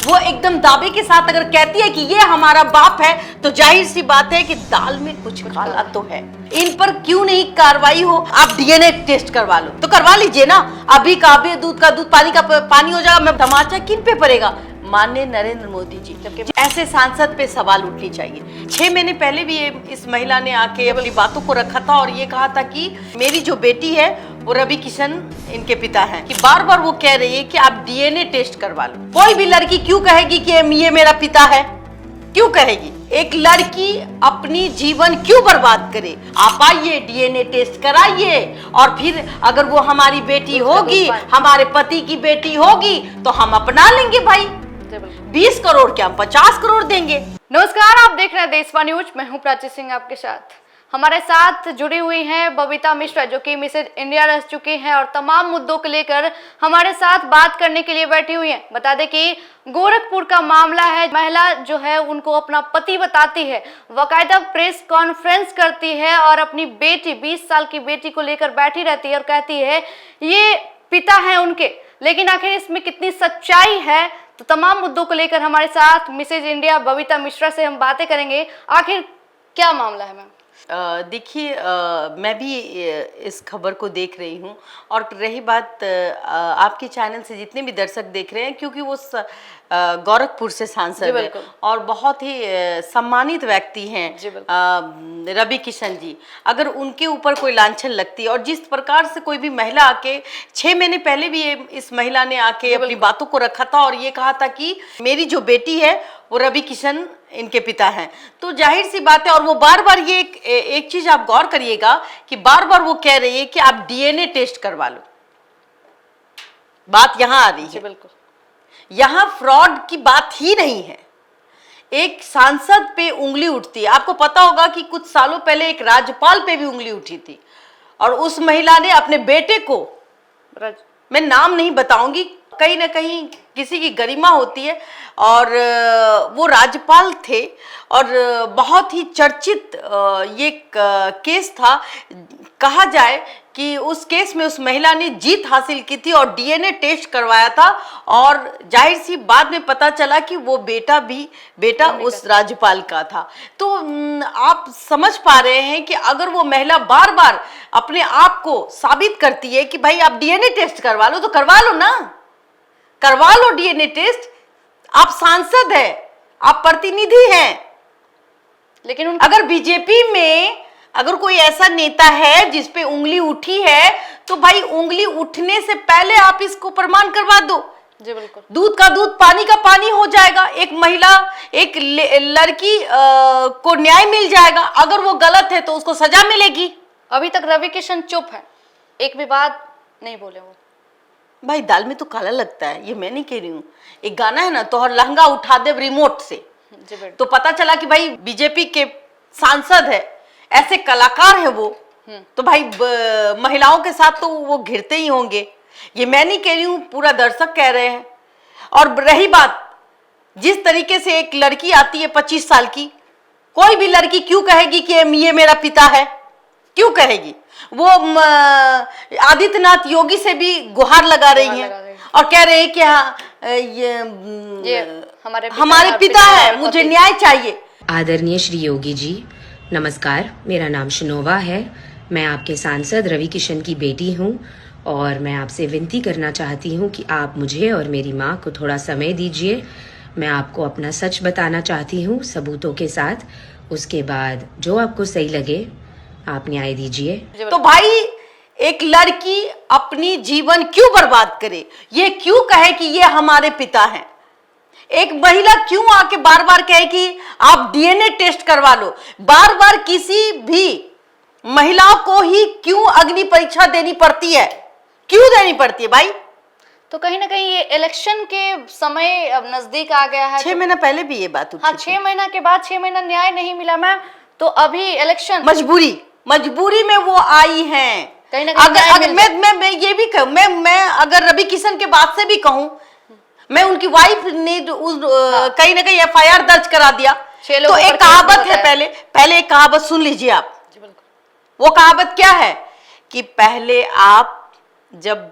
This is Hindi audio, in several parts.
वो एकदम दावे के साथ अगर कहती है कि ये हमारा बाप है, तो जाहिर सी बात है कि दाल में कुछ काला तो है। इन पर क्यों नहीं कार्रवाई हो? आप डीएनए टेस्ट करवा लो, तो करवा लीजिए ना। अभी का अभी दूध का दूध, पानी का पानी हो जाएगा। मैं तमाचा किन पे पड़ेगा? माननीय नरेंद्र मोदी जी। ऐसे सांसद पे सवाल उठनी चाहिए। 6 महीने पहले भी इस महिला ने आके अपनी बातों को रखा था और ये कहा था कि मेरी जो बेटी है वो रवि किशन इनके पिता हैं। कि बार बार वो कह रही है कि आप डीएनए टेस्ट करवा लो। कोई भी लड़की क्यों कहेगी कि ये मेरा पिता है? क्यों कहेगी? एक लड़की अपनी जीवन क्यों बर्बाद करे? आप आइए, डीएनए टेस्ट कराइए, और फिर अगर वो हमारी बेटी होगी, हमारे पति की बेटी होगी, तो हम अपना लेंगे भाई। 20 करोड़ क्या, 50 करोड़ देंगे। नमस्कार, आप देख रहे हैं देशवा न्यूज। मैं हूं प्राची सिंह आपके साथ। हमारे साथ जुड़ी हुई हैं बबीता मिश्रा, जो कि मिसेज इंडिया रह चुकी हैं और तमाम मुद्दों को लेकर हमारे साथ बात करने के लिए बैठी हुई हैं। बता दें कि गोरखपुर का मामला है। महिला जो है उनको अपना पति बताती है, बाकायदा प्रेस कॉन्फ्रेंस करती है और अपनी बेटी, 20 साल की बेटी को लेकर बैठी रहती है और कहती है ये पिता है उनके। लेकिन आखिर इसमें कितनी सच्चाई है, तो तमाम मुद्दों को लेकर हमारे साथ मिसेज इंडिया बबीता मिश्रा से हम बातें करेंगे। आखिर क्या मामला है मैम? देखिए, मैं भी इस खबर को देख रही हूँ, और रही बात आपके चैनल से जितने भी दर्शक देख रहे हैं, क्योंकि वो गोरखपुर से सांसद है और बहुत ही सम्मानित व्यक्ति हैं रवि किशन जी। अगर उनके ऊपर कोई लांछन लगती है, और जिस प्रकार से कोई भी महिला आके 6 महीने पहले भी इस महिला ने आके अपनी बातों को रखा था और ये कहा था कि मेरी जो बेटी है वो रवि किशन इनके पिता हैं, तो जाहिर सी बात है। और वो बार बार ये एक चीज आप गौर करिएगा कि बार बार वो कह रही है कि आप डीएनए टेस्ट करवा लो। बात यहां आ रही है, बिल्कुल यहां फ्रॉड की बात ही नहीं है। एक सांसद पे उंगली उठती है। आपको पता होगा कि कुछ सालों पहले एक राज्यपाल पे भी उंगली उठी थी, और उस महिला ने अपने बेटे को, मैं नाम नहीं बताऊंगी, कहीं ना कहीं किसी की गरिमा होती है, और वो राज्यपाल थे, और बहुत ही चर्चित ये केस था। कहा जाए कि उस केस में उस महिला ने जीत हासिल की थी और डीएनए टेस्ट करवाया था, और जाहिर सी बाद में पता चला कि वो बेटा उस राज्यपाल का था। तो आप समझ पा रहे हैं कि अगर वो महिला बार बार अपने आप को साबित करती है कि भाई आप डीएनए टेस्ट करवा लो, तो करवा लो ना, करवा लो डीएनए टेस्ट। आप सांसद हैं, आप प्रतिनिधि हैं। लेकिन अगर बीजेपी में अगर कोई ऐसा नेता है जिस पे उंगली उठी है, तो भाई उंगली उठने से पहले आप इसको प्रमाण करवा दो। जी बिल्कुल। दूध का दूध, पानी का पानी हो जाएगा। एक महिला, एक लड़की को न्याय मिल जाएगा। अगर वो गलत है तो उसको सजा मिलेगी। अभी तक रवि किशन चुप है, एक भी बात नहीं बोले वो। भाई दाल में तो काला लगता है, ये मैं नहीं कह रही हूँ। एक गाना है ना, तोहर लहंगा उठा दे रिमोट से, तो पता चला कि भाई बीजेपी के सांसद है, ऐसे कलाकार है वो, तो भाई महिलाओं के साथ तो वो घिरते ही होंगे। ये मैं नहीं कह रही हूँ, पूरा दर्शक कह रहे हैं। और रही बात, जिस तरीके से एक लड़की आती है 25 साल की, कोई भी लड़की क्यों कहेगी कि ये मेरा पिता है? क्यों कहेगी? वो आदित्यनाथ योगी से भी गुहार लगा रही हैं और कह रहे हैं कि हाँ ये हमारे पिता है, मुझे न्याय चाहिए। आदरणीय श्री योगी जी, नमस्कार। मेरा नाम शिनोवा है। मैं आपके सांसद रवि किशन की बेटी हूँ, और मैं आपसे विनती करना चाहती हूँ कि आप मुझे और मेरी माँ को थोड़ा समय दीजिए। मैं आपको अपना सच बताना चाहती हूँ सबूतों के साथ। उसके बाद जो आपको सही लगे आप न्याय दीजिए। तो भाई एक लड़की अपनी जीवन क्यों बर्बाद करे? ये क्यों कहे कि ये हमारे पिता हैं? एक महिला क्यों आके बार बार कहे कि आप डीएनए टेस्ट करवा लो? बार बार किसी भी महिला को ही क्यों अग्नि परीक्षा देनी पड़ती है? क्यों देनी पड़ती है भाई? तो कहीं ना कहीं ये इलेक्शन के समय अब नजदीक आ गया है। 6 महीना पहले भी ये बात उठी। हाँ, 6 महीना के बाद 6 महीना न्याय नहीं मिला मैम, तो अभी इलेक्शन, मजबूरी में वो आई हैं। कहीं ना कहीं अगर मैं ये भी कहूँ, मैं अगर रवि किशन के बात से भी कहूँ, मैं उनकी वाइफ ने कहीं ना कहीं एफआईआर दर्ज करा दिया। तो एक कहावत है, पहले एक कहावत सुन लीजिए आप। वो कहावत क्या है कि पहले आप जब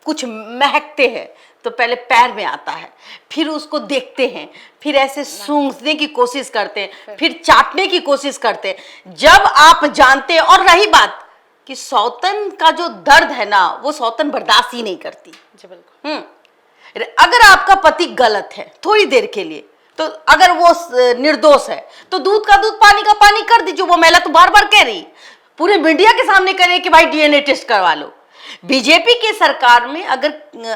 कुछ महकते हैं तो पहले पैर में आता है, फिर उसको देखते हैं, फिर ऐसे सूंघने की कोशिश करते हैं, फिर चाटने की कोशिश करते हैं। जब आप जानते हैं, और रही बात कि सौतन का जो दर्द है ना, वो सौतन बर्दाश्त ही नहीं करती। जी बिल्कुल। अगर आपका पति गलत है थोड़ी देर के लिए, तो अगर वो निर्दोष है तो दूध का दूध पानी का पानी कर दीजिए। वो महिला तो बार बार कह रही, पूरे मीडिया के सामने कह रही कि भाई डीएनए टेस्ट करवा लो। बीजेपी के सरकार में अगर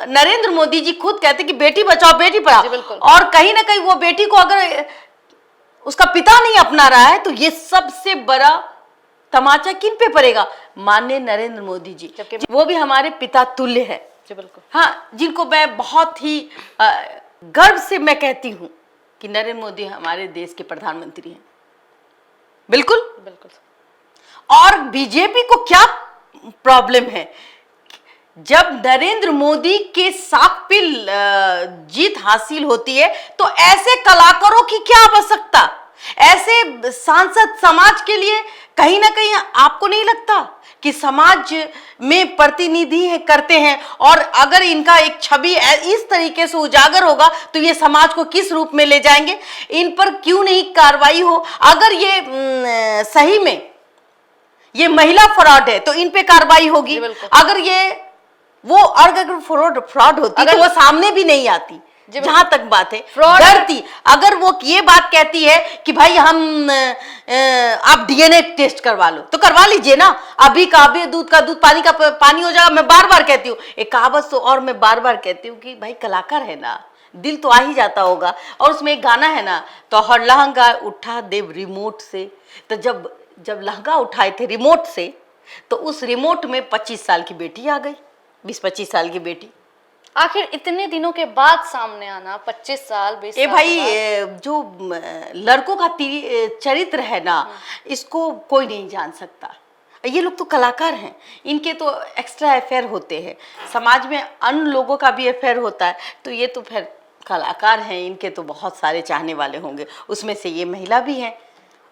नरेंद्र मोदी जी खुद कहते कि बेटी बचाओ बेटी जी, पढ़ाओ, बिल्कुल। और कहीं ना कहीं वो बेटी को अगर उसका पिता नहीं अपना रहा है, तो ये सबसे बड़ा तमाचा किन पे पड़ेगा? माननीय नरेंद्र मोदी जी, जबकि वो भी हमारे पिता तुल्य है। जी बिल्कुल। हाँ, जिनको मैं बहुत ही गर्व से मैं कहती हूँ कि नरेंद्र मोदी हमारे देश के प्रधानमंत्री हैं। बिल्कुल। बिल्कुल। और बीजेपी को क्या प्रॉब्लम है? जब नरेंद्र मोदी के साथ पे जीत हासिल होती है, तो ऐसे कलाकारों की क्या आवश्यकता? ऐसे सांसद समाज के लिए कहीं ना कहीं आपको नहीं लगता कि समाज में प्रतिनिधि है, करते हैं, और अगर इनका एक छवि इस तरीके से उजागर होगा तो ये समाज को किस रूप में ले जाएंगे? इन पर क्यों नहीं कार्रवाई हो? अगर ये सही में ये महिला फ्रॉड है तो इन पे कार्रवाई होगी। अगर ये अगर फ्रॉड होती तो वो सामने भी नहीं आती। जहां तक बात है डरती, अगर वो ये बात कहती है कि भाई हम आप डीएनए टेस्ट करवा लो, तो करवा लीजिए ना। अभी का अभी दूध का दूध पानी का पानी हो जाएगा। मैं बार बार कहती हूँ एक कहावत, तो और मैं बार बार कहती हूँ कि भाई कलाकार है ना, दिल तो आ ही जाता होगा। और उसमें एक गाना है ना, तो हर लहंगा उठा देव रिमोट से। तो जब लहंगा उठाए थे रिमोट से, तो उस रिमोट में 25 साल की बेटी आ गई, 20-25 साल की बेटी। आखिर इतने दिनों के बाद सामने आना, 25 साल 20 साल भाई जो लड़कों का चरित्र है ना, इसको कोई नहीं जान सकता। ये लोग तो कलाकार हैं, इनके तो एक्स्ट्रा अफेयर होते हैं, समाज में अन्य लोगों का भी अफेयर होता है, तो ये तो फिर कलाकार हैं, इनके तो बहुत सारे चाहने वाले होंगे। उसमें से ये महिला भी हैं।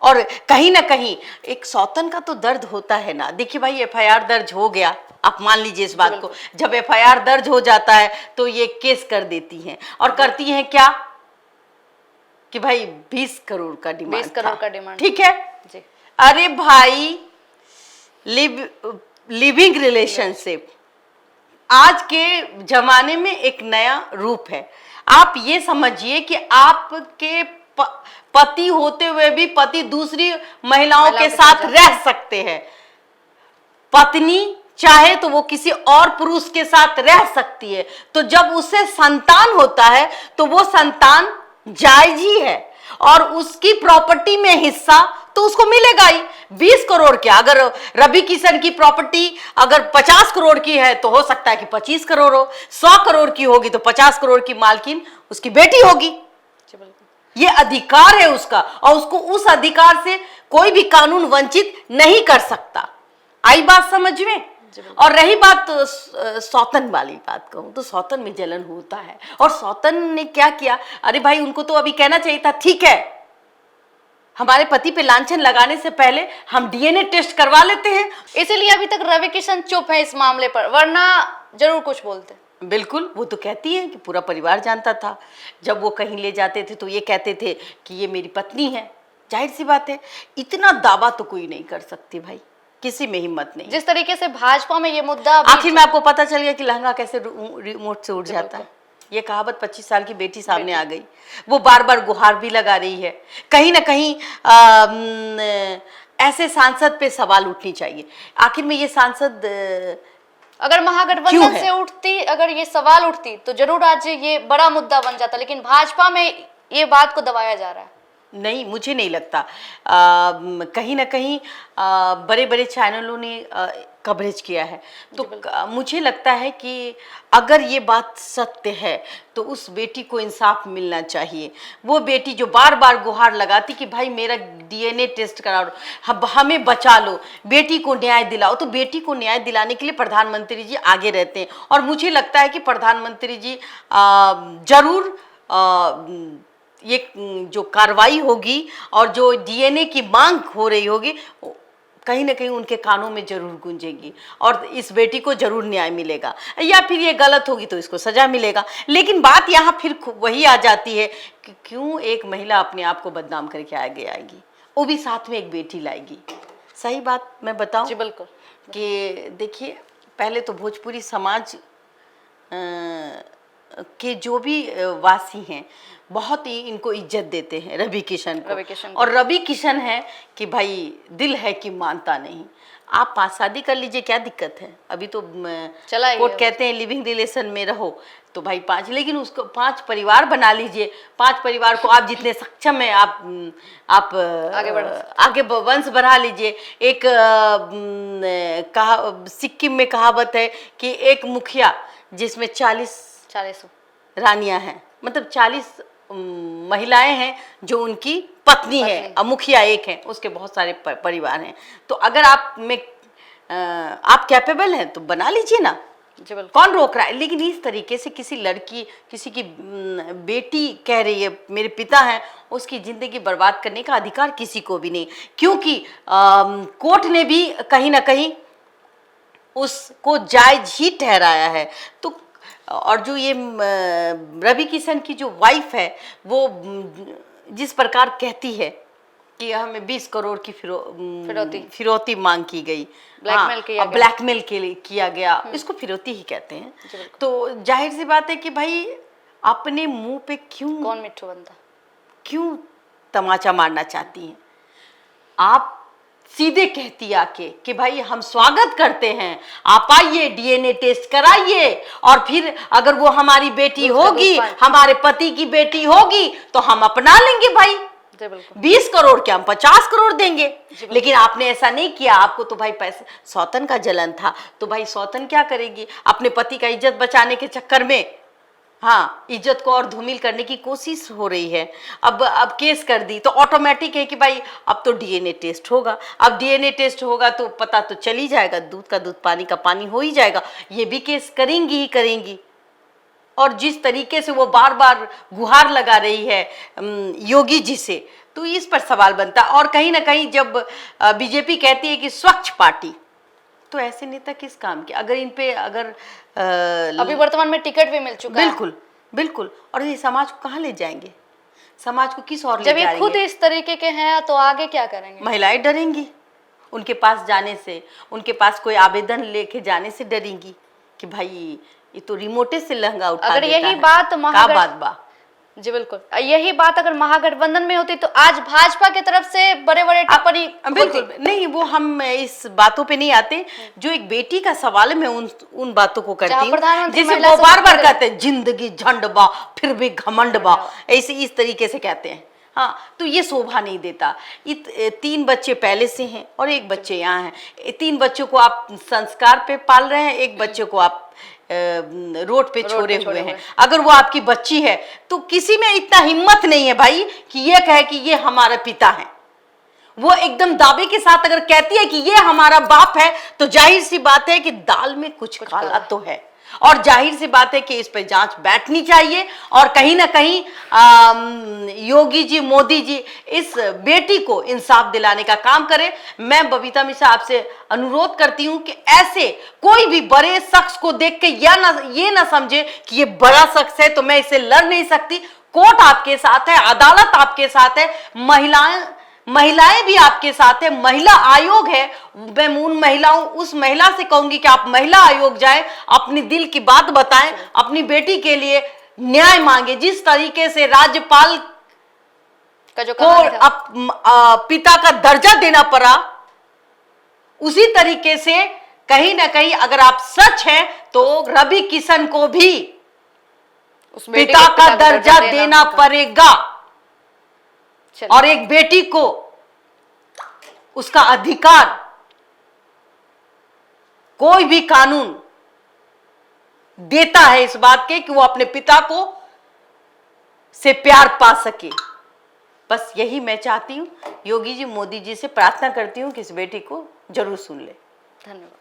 और कहीं ना कहीं एक सौतन का तो दर्द होता है ना। देखिए भाई, एफआईआर दर्ज हो गया, आप मान लीजिए इस बात को। जब एफआईआर दर्ज हो जाता है तो ये केस कर देती हैं, और करती हैं क्या कि भाई 20 करोड़ का डिमांड, 20 करोड़ का डिमांड, ठीक है जी। अरे भाई, लिविंग रिलेशनशिप आज के जमाने में एक नया रूप है। आप ये समझिए कि आपके पति होते हुए भी पति दूसरी महिलाओं के साथ रह सकते हैं। पत्नी चाहे तो वो किसी और पुरुष के साथ रह सकती है। तो जब उसे संतान होता है तो वो संतान जायज ही है, और उसकी प्रॉपर्टी में हिस्सा तो उसको मिलेगा ही। 20 करोड़ क्या, अगर रवि किशन की प्रॉपर्टी अगर 50 करोड़ की है तो हो सकता है कि 25 करोड़ हो, 100 करोड़ की होगी तो 50 करोड़ की मालकिन उसकी बेटी होगी। ये अधिकार है उसका, और उसको उस अधिकार से कोई भी कानून वंचित नहीं कर सकता। आई बात समझ में? और रही बात सौतन वाली बात कहूं, तो सौतन में जलन होता है। और सौतन ने क्या किया? अरे भाई, उनको तो अभी कहना चाहिए था ठीक है, हमारे पति पे लांछन लगाने से पहले हम डीएनए टेस्ट करवा लेते हैं। इसीलिए अभी तक रवि किशन चुप है इस मामले पर, वरना जरूर कुछ बोलते। बिल्कुल, वो तो कहती है कि पूरा परिवार जानता था। जब वो कहीं ले जाते थे तो ये कहते थे कि ये मेरी पत्नी है। जाहिर सी बात है, इतना दावा तो कोई नहीं कर सकती भाई, किसी में हिम्मत नहीं। जिस तरीके से भाजपा में ये मुद्दा, आखिर में आपको पता चल गया कि लहंगा कैसे रिमोट से उड़ जाता है। ये कहावत 25 साल की बेटी सामने आ गई। वो बार बार गुहार भी लगा रही है। कहीं ना कहीं ऐसे सांसद पे सवाल उठनी चाहिए। आखिर में ये सांसद अगर महागठबंधन से उठती, अगर ये सवाल उठती तो जरूर आज ये बड़ा मुद्दा बन जाता, लेकिन भाजपा में ये बात को दबाया जा रहा है। नहीं, मुझे नहीं लगता। कहीं ना कहीं बड़े बड़े चैनलों ने कवरेज किया है, तो मुझे लगता है कि अगर ये बात सत्य है तो उस बेटी को इंसाफ मिलना चाहिए। वो बेटी जो बार बार गुहार लगाती कि भाई मेरा डीएनए टेस्ट कराओ, हमें बचा लो, बेटी को न्याय दिलाओ, तो बेटी को न्याय दिलाने के लिए प्रधानमंत्री जी आगे रहते हैं। और मुझे लगता है कि प्रधानमंत्री जी जरूर ये जो कार्रवाई होगी और जो डीएनए की मांग हो रही होगी, कहीं ना कहीं उनके कानों में जरूर गूंजेगी और इस बेटी को जरूर न्याय मिलेगा, या फिर ये गलत होगी तो इसको सजा मिलेगा। लेकिन बात यहाँ फिर वही आ जाती है कि क्यों एक महिला अपने आप को बदनाम करके आगे आएगी, वो भी साथ में एक बेटी लाएगी। सही बात मैं बताऊं जी बिल्कुल कि देखिए, पहले तो भोजपुरी समाज के जो भी वासी हैं बहुत ही इनको इज्जत देते हैं रवि किशन को। और रवि किशन है कि भाई दिल है कि मानता नहीं। आप 5 शादी कर लीजिए, क्या दिक्कत है? अभी तो कोर्ट कहते हैं लिविंग रिलेशन में रहो तो भाई 5, लेकिन उसको 5 परिवार बना लीजिए। 5 परिवार को आप जितने सक्षम है आप आगे वंश बढ़ा लीजिए। एक सिक्किम में कहावत है कि एक मुखिया जिसमें 40 रानियां हैं, मतलब 40 महिलाएं हैं जो उनकी पत्नी है, अब मुखिया एक है, उसके बहुत सारे परिवार हैं। तो अगर आप कैपेबल हैं तो बना लीजिए ना, कौन रोक रहा है? लेकिन इस तरीके से किसी लड़की, किसी की बेटी कह रही है मेरे पिता हैं, उसकी जिंदगी बर्बाद करने का अधिकार किसी को भी नहीं, क्योंकि कोर्ट ने भी कहीं ना कहीं उसको जायज ही ठहराया है। तो और जो ये रवि किशन की जो वाइफ है वो जिस प्रकार कहती है कि हमें 20 करोड़ की फिरौती मांग की गई, ब्लैकमेल किया गया, इसको फिरौती ही कहते हैं। तो जाहिर सी बात है कि भाई अपने मुंह पे क्यों कौन मिट्टू बनता, क्यों तमाचा मारना चाहती हैं? आप सीधे कहती आके कि भाई हम स्वागत करते हैं, आप आइए, डीएनए टेस्ट कराइए, और फिर अगर वो हमारी बेटी होगी, हमारे पति की बेटी होगी तो हम अपना लेंगे भाई। 20 करोड़ क्या, हम 50 करोड़ देंगे। लेकिन आपने ऐसा नहीं किया। आपको तो भाई पैसे सौतन का जलन था, तो भाई सौतन क्या करेगी अपने पति का इज्जत बचाने के चक्कर में? हाँ, इज्जत को और धूमिल करने की कोशिश हो रही है। अब केस कर दी तो ऑटोमेटिक है कि भाई अब तो डीएनए टेस्ट होगा। अब डीएनए टेस्ट होगा तो पता तो चल ही जाएगा, दूध का दूध पानी का पानी हो ही जाएगा। ये भी केस करेंगी ही करेंगी। और जिस तरीके से वो बार बार गुहार लगा रही है योगी जी से, तो इस पर सवाल बनता। और कहीं ना कहीं जब बीजेपी कहती है कि स्वच्छ पार्टी, तो ऐसे नेता किस काम के? अगर इन पे अभी वर्तमान में टिकट भी मिल चुका है। बिल्कुल बिल्कुल। और ये समाज को कहाँ ले जाएंगे? समाज को किस और ले जाएंगे? जब ये खुद इस तरीके के हैं तो आगे क्या करेंगे? महिलाएं डरेंगी उनके पास जाने से, उनके पास कोई आवेदन लेके जाने से डरेंगी कि भाई ये तो रिमोटे से लहंगा उठा अगर देता यही है। बात जी बिल्कुल, यही बात अगर महागठबंधन में होती तो आज भाजपा की तरफ से बड़े बड़े टिप्पणी बिल्कुल नहीं, वो हम इस बातों पे नहीं आते। जो एक बेटी का सवाल है मैं उन बातों को करती हूँ जिसे वो बार बार कहते हैं जिंदगी झंड बा फिर भी घमंड बा, ऐसे इस तरीके से कहते हैं। हाँ, तो ये शोभा नहीं देता। 3 बच्चे पहले से हैं और 1 बच्चे यहाँ हैं। 3 बच्चों को आप संस्कार पे पाल रहे हैं, 1 बच्चे को आप रोड पे छोड़े हुए हैं। अगर वो आपकी बच्ची है तो किसी में इतना हिम्मत नहीं है भाई कि ये कहे कि ये हमारा पिता है। वो एकदम दावे के साथ अगर कहती है कि ये हमारा बाप है तो जाहिर सी बात है कि दाल में कुछ काला तो है। और जाहिर सी बात है कि इस पे जांच बैठनी चाहिए और कहीं ना कहीं योगी जी, मोदी जी इस बेटी को इंसाफ दिलाने का काम करें। मैं बबीता मिश्रा आपसे अनुरोध करती हूं कि ऐसे कोई भी बड़े शख्स को देख के ये ना समझे कि ये बड़ा शख्स है तो मैं इसे लड़ नहीं सकती। कोर्ट आपके साथ है, अदालत आपके साथ है, महिलाएं भी आपके साथ है, महिला आयोग है। मैं उस महिला से कहूंगी कि आप महिला आयोग जाएं, अपनी दिल की बात बताएं, अपनी बेटी के लिए न्याय मांगे। जिस तरीके से राज्यपाल को पिता का दर्जा देना पड़ा, उसी तरीके से कहीं ना कहीं अगर आप सच हैं तो रवि किशन को भी पिता का दर्जा देना पड़ेगा। और एक बेटी को उसका अधिकार कोई भी कानून देता है इस बात के कि वो अपने पिता को से प्यार पा सके। बस यही मैं चाहती हूं। योगी जी, मोदी जी से प्रार्थना करती हूं कि इस बेटी को जरूर सुन ले। धन्यवाद।